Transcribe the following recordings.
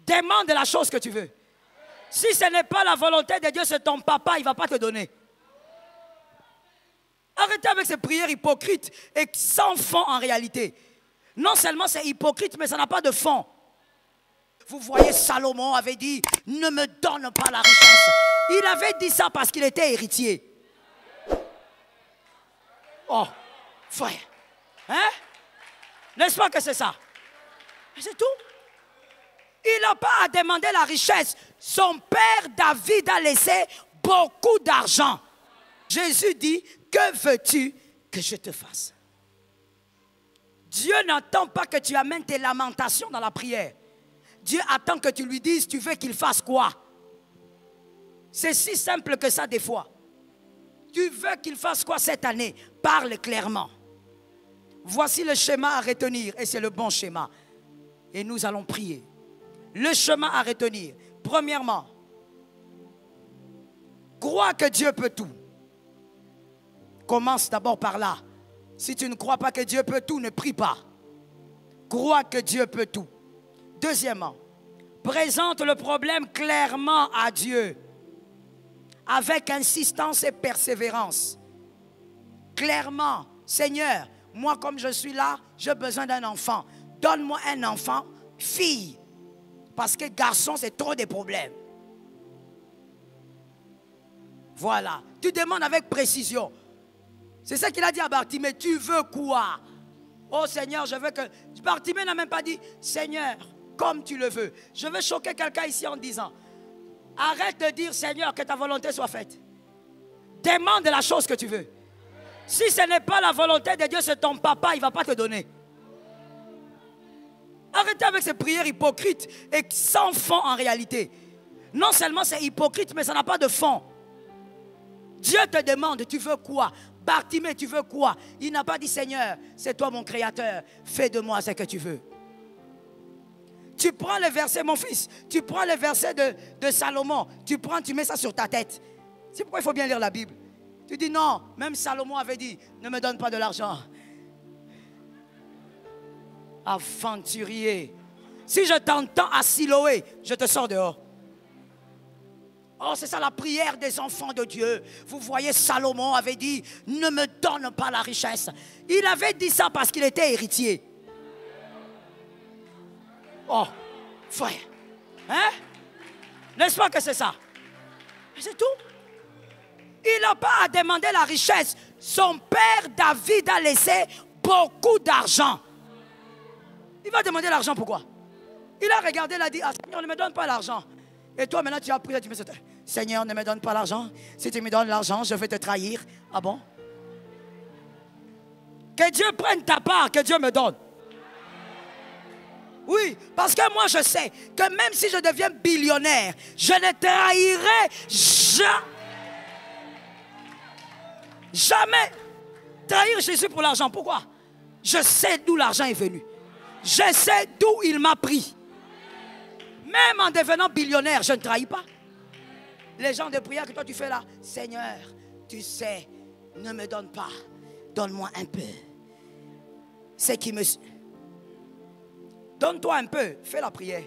Demande la chose que tu veux. Si ce n'est pas la volonté de Dieu, c'est ton papa, il ne va pas te donner. Arrêtez avec ces prières hypocrites et sans fond en réalité. Non seulement c'est hypocrite, mais ça n'a pas de fond. Vous voyez, Salomon avait dit, ne me donne pas la richesse. Il avait dit ça parce qu'il était héritier. Oh, frère. Hein? N'est-ce pas que c'est ça? C'est tout. Il n'a pas à demander la richesse. Son père David a laissé beaucoup d'argent. Jésus dit, que veux-tu que je te fasse? Dieu n'attend pas que tu amènes tes lamentations dans la prière. Dieu attend que tu lui dises, tu veux qu'il fasse quoi? C'est si simple que ça des fois. Tu veux qu'il fasse quoi cette année? Parle clairement. Voici le schéma à retenir et c'est le bon schéma. Et nous allons prier. Le chemin à retenir. Premièrement, crois que Dieu peut tout. Commence d'abord par là. Si tu ne crois pas que Dieu peut tout, ne prie pas. Crois que Dieu peut tout. Deuxièmement, présente le problème clairement à Dieu. Avec insistance et persévérance. Clairement, Seigneur, moi comme je suis là, j'ai besoin d'un enfant. Donne-moi un enfant, fille. Parce que garçon, c'est trop de problèmes. Voilà. Tu demandes avec précision. C'est ça qu'il a dit à Bartimée. Tu veux quoi? Oh Seigneur, je veux que... Bartimée n'a même pas dit, Seigneur, comme tu le veux. Je veux choquer quelqu'un ici en disant, arrête de dire, Seigneur, que ta volonté soit faite. Demande la chose que tu veux. Si ce n'est pas la volonté de Dieu, c'est ton papa, il ne va pas te donner. Arrêtez avec ces prières hypocrites et sans fond en réalité. Non seulement c'est hypocrite, mais ça n'a pas de fond. Dieu te demande, tu veux quoi? Bartimée, tu veux quoi? Il n'a pas dit, Seigneur, c'est toi mon créateur, fais de moi ce que tu veux. Tu prends le verset, mon fils, tu prends le verset de Salomon, tu prends, tu mets ça sur ta tête. C'est pourquoi il faut bien lire la Bible. Tu dis non, même Salomon avait dit, ne me donne pas de l'argent. Aventurier. Si je t'entends à Siloé, je te sors dehors. Oh, c'est ça la prière des enfants de Dieu. Vous voyez, Salomon avait dit, ne me donne pas la richesse. Il avait dit ça parce qu'il était héritier. Oh, frère. Hein? N'est-ce pas que c'est ça? C'est tout. Il n'a pas à demander la richesse. Son père David a laissé beaucoup d'argent. Il va demander l'argent pourquoi? Il a regardé, il a dit, ah, Seigneur, ne me donne pas l'argent. Et toi maintenant tu as pris, tu me dis, Seigneur, ne me donne pas l'argent. Si tu me donnes l'argent, je vais te trahir. Ah bon? Que Dieu prenne ta part, que Dieu me donne. Oui, parce que moi je sais que même si je deviens billionnaire, je ne trahirai jamais trahir Jésus pour l'argent. Pourquoi? Je sais d'où l'argent est venu. Je sais d'où il m'a pris. Même en devenant billionnaire, je ne trahis pas. Les gens de prière que toi tu fais là, Seigneur, tu sais, ne me donne pas, donne-moi un peu. C'est qui me... Donne-toi un peu, fais la prière.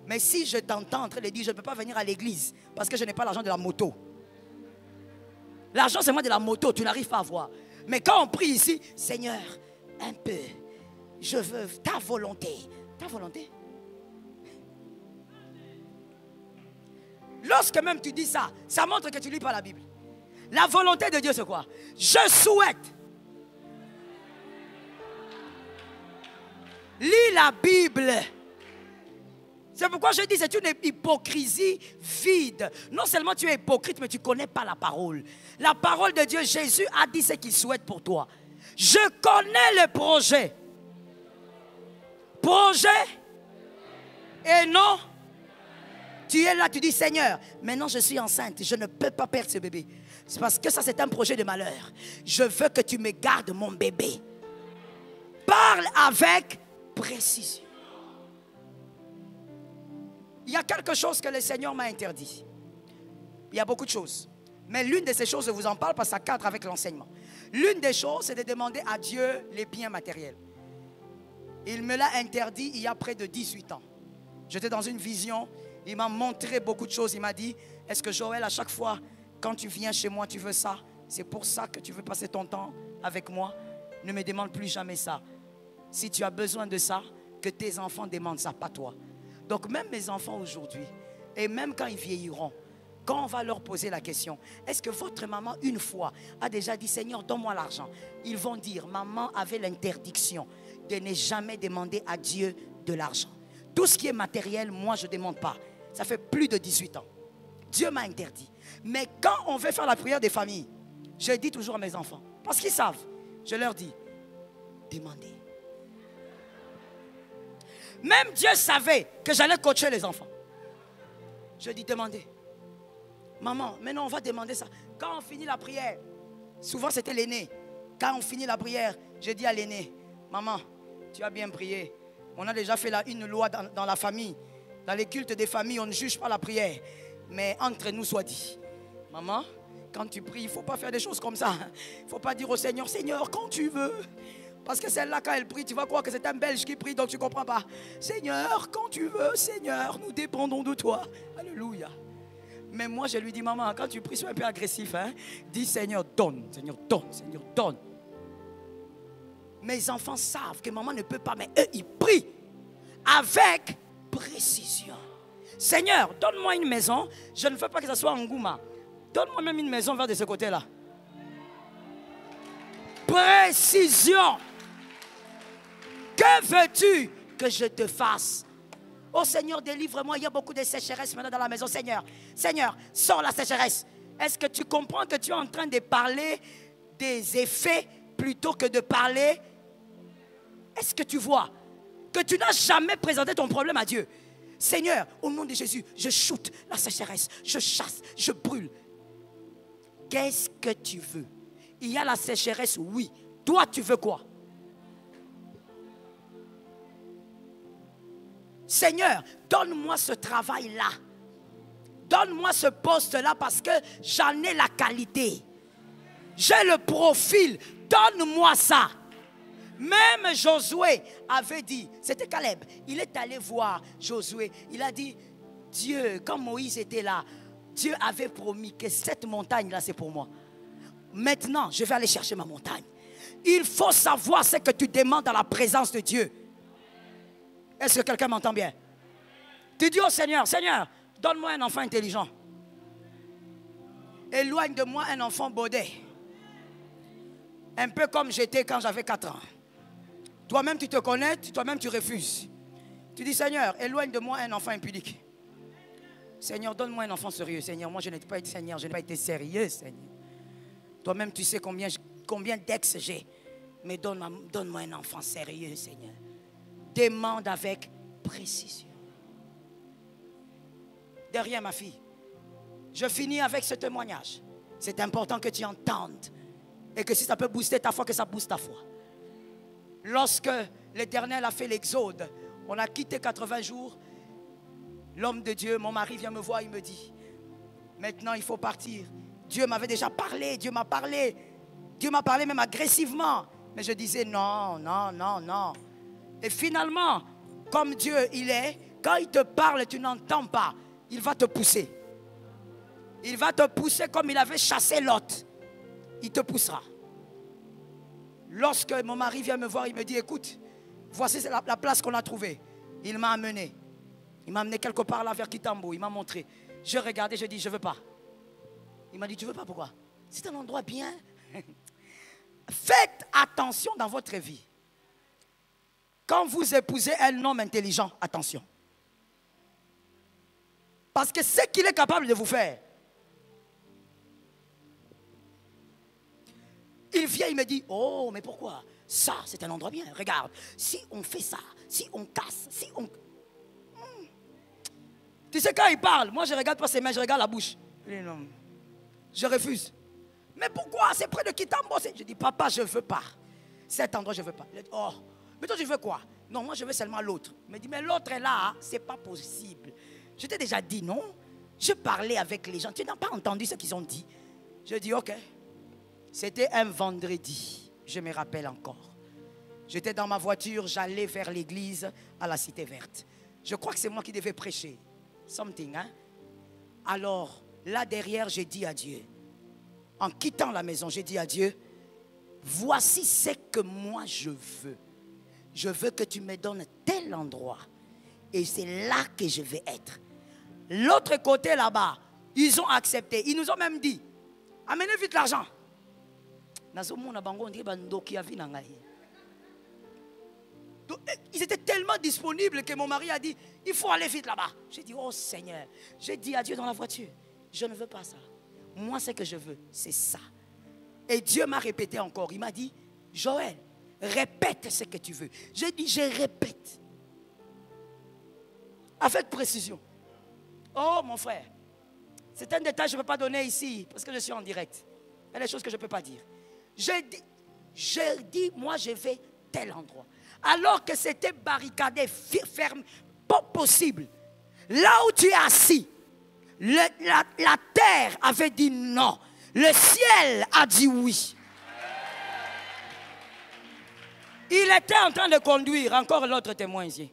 Mais si je t'entends en train de dire, je ne peux pas venir à l'église parce que je n'ai pas l'argent de la moto. L'argent, c'est moi de la moto, tu n'arrives pas à voir. Mais quand on prie ici, Seigneur, un peu, je veux ta volonté. Ta volonté. Lorsque même tu dis ça, ça montre que tu ne lis pas la Bible. La volonté de Dieu, c'est quoi? Je souhaite. Lis la Bible. C'est pourquoi je dis c'est une hypocrisie vide. Non seulement tu es hypocrite, mais tu ne connais pas la parole. La parole de Dieu, Jésus a dit ce qu'il souhaite pour toi. Je connais le projet. Projet et non. Tu es là, tu dis Seigneur, maintenant je suis enceinte, je ne peux pas perdre ce bébé. C'est parce que ça c'est un projet de malheur. Je veux que tu me gardes mon bébé. Parle avec précision. Il y a quelque chose que le Seigneur m'a interdit. Il y a beaucoup de choses. Mais l'une de ces choses, je vous en parle parce que ça cadre avec l'enseignement. L'une des choses, c'est de demander à Dieu les biens matériels. Il me l'a interdit il y a près de 18 ans. J'étais dans une vision. Il m'a montré beaucoup de choses. Il m'a dit, est-ce que Joël, à chaque fois, quand tu viens chez moi, tu veux ça? C'est pour ça que tu veux passer ton temps avec moi? Ne me demande plus jamais ça. Si tu as besoin de ça, que tes enfants demandent ça, pas toi. Donc même mes enfants aujourd'hui, et même quand ils vieilliront, quand on va leur poser la question, est-ce que votre maman une fois a déjà dit, Seigneur, donne-moi l'argent? Ils vont dire, maman avait l'interdiction de ne jamais demander à Dieu de l'argent. Tout ce qui est matériel, moi je ne demande pas. Ça fait plus de 18 ans. Dieu m'a interdit. Mais quand on veut faire la prière des familles, je dis toujours à mes enfants, parce qu'ils savent, je leur dis, demandez. Même Dieu savait que j'allais coacher les enfants. Je dis, demandez. Maman, maintenant on va demander ça. Quand on finit la prière, souvent c'était l'aîné. Quand on finit la prière, je dis à l'aîné, maman, tu as bien prié. On a déjà fait une loi dans la famille. Dans les cultes des familles, on ne juge pas la prière. Mais entre nous soit dit, maman, quand tu pries, il ne faut pas faire des choses comme ça. Il ne faut pas dire au Seigneur, Seigneur, quand tu veux. Parce que celle-là, quand elle prie, tu vas croire que c'est un Belge qui prie, donc tu ne comprends pas. Seigneur, quand tu veux, Seigneur, nous dépendons de toi. Alléluia. Mais moi, je lui dis, maman, quand tu pries, sois un peu agressif. Hein? Dis, Seigneur, donne, Seigneur, donne, Seigneur, donne. Mes enfants savent que maman ne peut pas, mais eux, ils prient avec précision. Seigneur, donne-moi une maison. Je ne veux pas que ça soit en Ngouma. Donne-moi même une maison vers de ce côté-là. Précision. Que veux-tu que je te fasse? Oh Seigneur, délivre-moi. Il y a beaucoup de sécheresse maintenant dans la maison. Seigneur, Seigneur, sors la sécheresse. Est-ce que tu comprends que tu es en train de parler des effets plutôt que de parler? Est-ce que tu vois que tu n'as jamais présenté ton problème à Dieu? Seigneur, au nom de Jésus, je shoote la sécheresse, je chasse, je brûle. Qu'est-ce que tu veux? Il y a la sécheresse, oui. Toi, tu veux quoi? Seigneur, donne-moi ce travail-là. Donne-moi ce poste-là parce que j'en ai la qualité. J'ai le profil. Donne-moi ça. Même Josué avait dit, c'était Caleb, il est allé voir Josué. Il a dit, Dieu, quand Moïse était là, Dieu avait promis que cette montagne-là, c'est pour moi. Maintenant, je vais aller chercher ma montagne. Il faut savoir ce que tu demandes dans la présence de Dieu. Est-ce que quelqu'un m'entend bien? Tu dis au Seigneur, Seigneur, donne-moi un enfant intelligent. Éloigne de moi un enfant baudet. Un peu comme j'étais quand j'avais 4 ans. Toi-même, tu te connais, toi-même, tu refuses. Tu dis, Seigneur, éloigne de moi un enfant impudique. Seigneur, donne-moi un enfant sérieux. Seigneur, moi, je n'ai pas été Seigneur, je n'ai pas été sérieux, Seigneur. Toi-même, tu sais combien d'ex j'ai. Mais donne-moi un enfant sérieux, Seigneur. Demande avec précision. Derrière ma fille, je finis avec ce témoignage. C'est important que tu entendes. Et que si ça peut booster ta foi, que ça booste ta foi. Lorsque l'Éternel a fait l'exode, on a quitté 80 jours. L'homme de Dieu, mon mari vient me voir, il me dit, maintenant il faut partir. Dieu m'avait déjà parlé, Dieu m'a parlé même agressivement. Mais je disais non, non, non, non. Et finalement, comme Dieu il est, quand il te parle, tu n'entends pas. Il va te pousser. Il va te pousser comme il avait chassé Lot. Il te poussera. Lorsque mon mari vient me voir, il me dit, écoute, voici la place qu'on a trouvée. Il m'a amené. Il m'a amené quelque part là vers Kitambo. Il m'a montré. Je regardais, je dis, je ne veux pas. Il m'a dit, tu ne veux pas, pourquoi? C'est un endroit bien. Faites attention dans votre vie. Quand vous épousez un homme intelligent, attention. Parce que ce qu'il est capable de vous faire. Il vient, il me dit, oh, mais pourquoi? Ça, c'est un endroit bien. Regarde, si on fait ça, si on casse, si on... Tu sais, quand il parle, moi, je ne regarde pas ses mains, je regarde la bouche. Non. Je refuse. Mais pourquoi? C'est près de Kitambo. Je dis, papa, je ne veux pas. Cet endroit, je ne veux pas. Il dit, oh, mais toi, tu veux quoi? Non, moi, je veux seulement l'autre. Il me dit, mais l'autre est là, ce n'est pas possible. Je t'ai déjà dit, non? Je parlais avec les gens. Tu n'as pas entendu ce qu'ils ont dit? Je dis, ok. C'était un vendredi, je me rappelle encore. J'étais dans ma voiture, j'allais vers l'église à la Cité Verte. Je crois que c'est moi qui devais prêcher. Something, hein? Alors, là derrière, j'ai dit à Dieu, en quittant la maison, j'ai dit à Dieu, voici ce que moi je veux. Je veux que tu me donnes tel endroit. Et c'est là que je vais être. L'autre côté là-bas, ils ont accepté. Ils nous ont même dit, amenez vite l'argent. Ils étaient tellement disponibles que mon mari a dit, il faut aller vite là-bas. J'ai dit, oh Seigneur, j'ai dit à Dieu dans la voiture, je ne veux pas ça. Moi, ce que je veux, c'est ça. Et Dieu m'a répété encore. Il m'a dit, Joël, répète ce que tu veux. J'ai dit, je répète. Avec précision. Oh mon frère, c'est un détail que je ne peux pas donner ici parce que je suis en direct. Il y a des choses que je ne peux pas dire. J'ai dit, moi je vais tel endroit. Alors que c'était barricadé, ferme, pas possible. Là où tu es assis, la terre avait dit non. Le ciel a dit oui. Il était en train de conduire, encore l'autre témoin ici.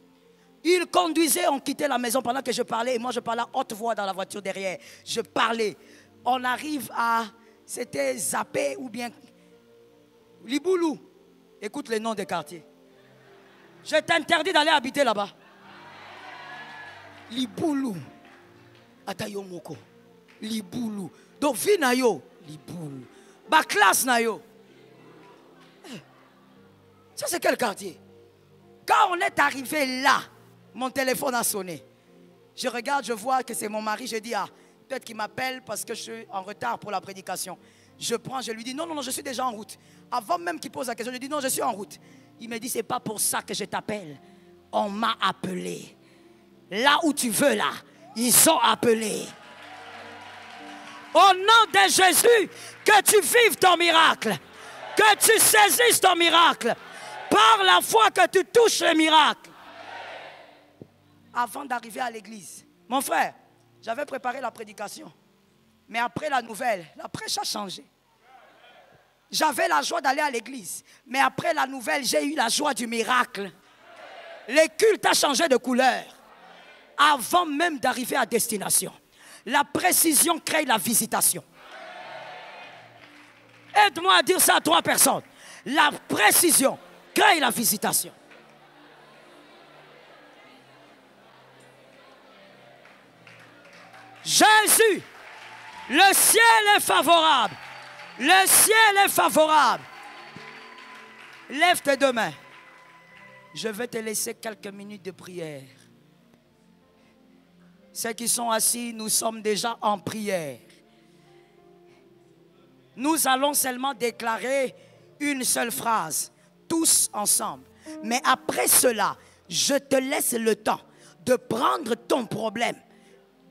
Il conduisait, on quittait la maison pendant que je parlais. Et moi je parlais à haute voix dans la voiture derrière. Je parlais. On arrive à, c'était Zappé ou bien Liboulou. Écoute les noms des quartiers. Je t'interdis d'aller habiter là-bas. Liboulou. Atayomoko. Liboulou. Donc Vinayo. Liboulou. Baklas Nayo. Ça c'est quel quartier? Quand on est arrivé là, mon téléphone a sonné. Je regarde, je vois que c'est mon mari. Je dis, ah, peut-être qu'il m'appelle parce que je suis en retard pour la prédication. Je prends, je lui dis, non, non, non, je suis déjà en route. Avant même qu'il pose la question, je lui dis, non, je suis en route. Il me dit, c'est pas pour ça que je t'appelle. On m'a appelé. Là où tu veux, là, ils ont appelé. Au nom de Jésus, que tu vives ton miracle. Que tu saisisses ton miracle. Par la foi que tu touches le miracle. Avant d'arriver à l'église, mon frère, j'avais préparé la prédication. Mais après la nouvelle, la prêche a changé. J'avais la joie d'aller à l'église. Mais après la nouvelle, j'ai eu la joie du miracle. Le culte a changé de couleur. Avant même d'arriver à destination. La précision crée la visitation. Aide-moi à dire ça à 3 personnes. La précision crée la visitation. Jésus, le ciel est favorable. Le ciel est favorable. Lève tes 2 mains. Je vais te laisser quelques minutes de prière. Ceux qui sont assis, nous sommes déjà en prière. Nous allons seulement déclarer une seule phrase, tous ensemble. Mais après cela, je te laisse le temps de prendre ton problème,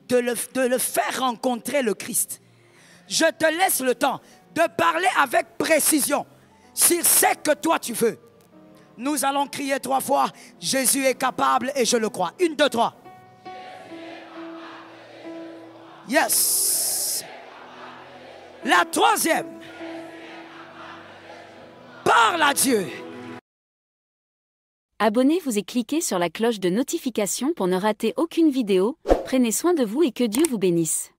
de le faire rencontrer le Christ. Je te laisse le temps de parler avec précision sur ce que toi tu veux. Nous allons crier 3 fois, Jésus est capable et je le crois. 1, 2, 3. Yes. La 3e. Parle à Dieu. Abonnez-vous et cliquez sur la cloche de notification pour ne rater aucune vidéo. Prenez soin de vous et que Dieu vous bénisse.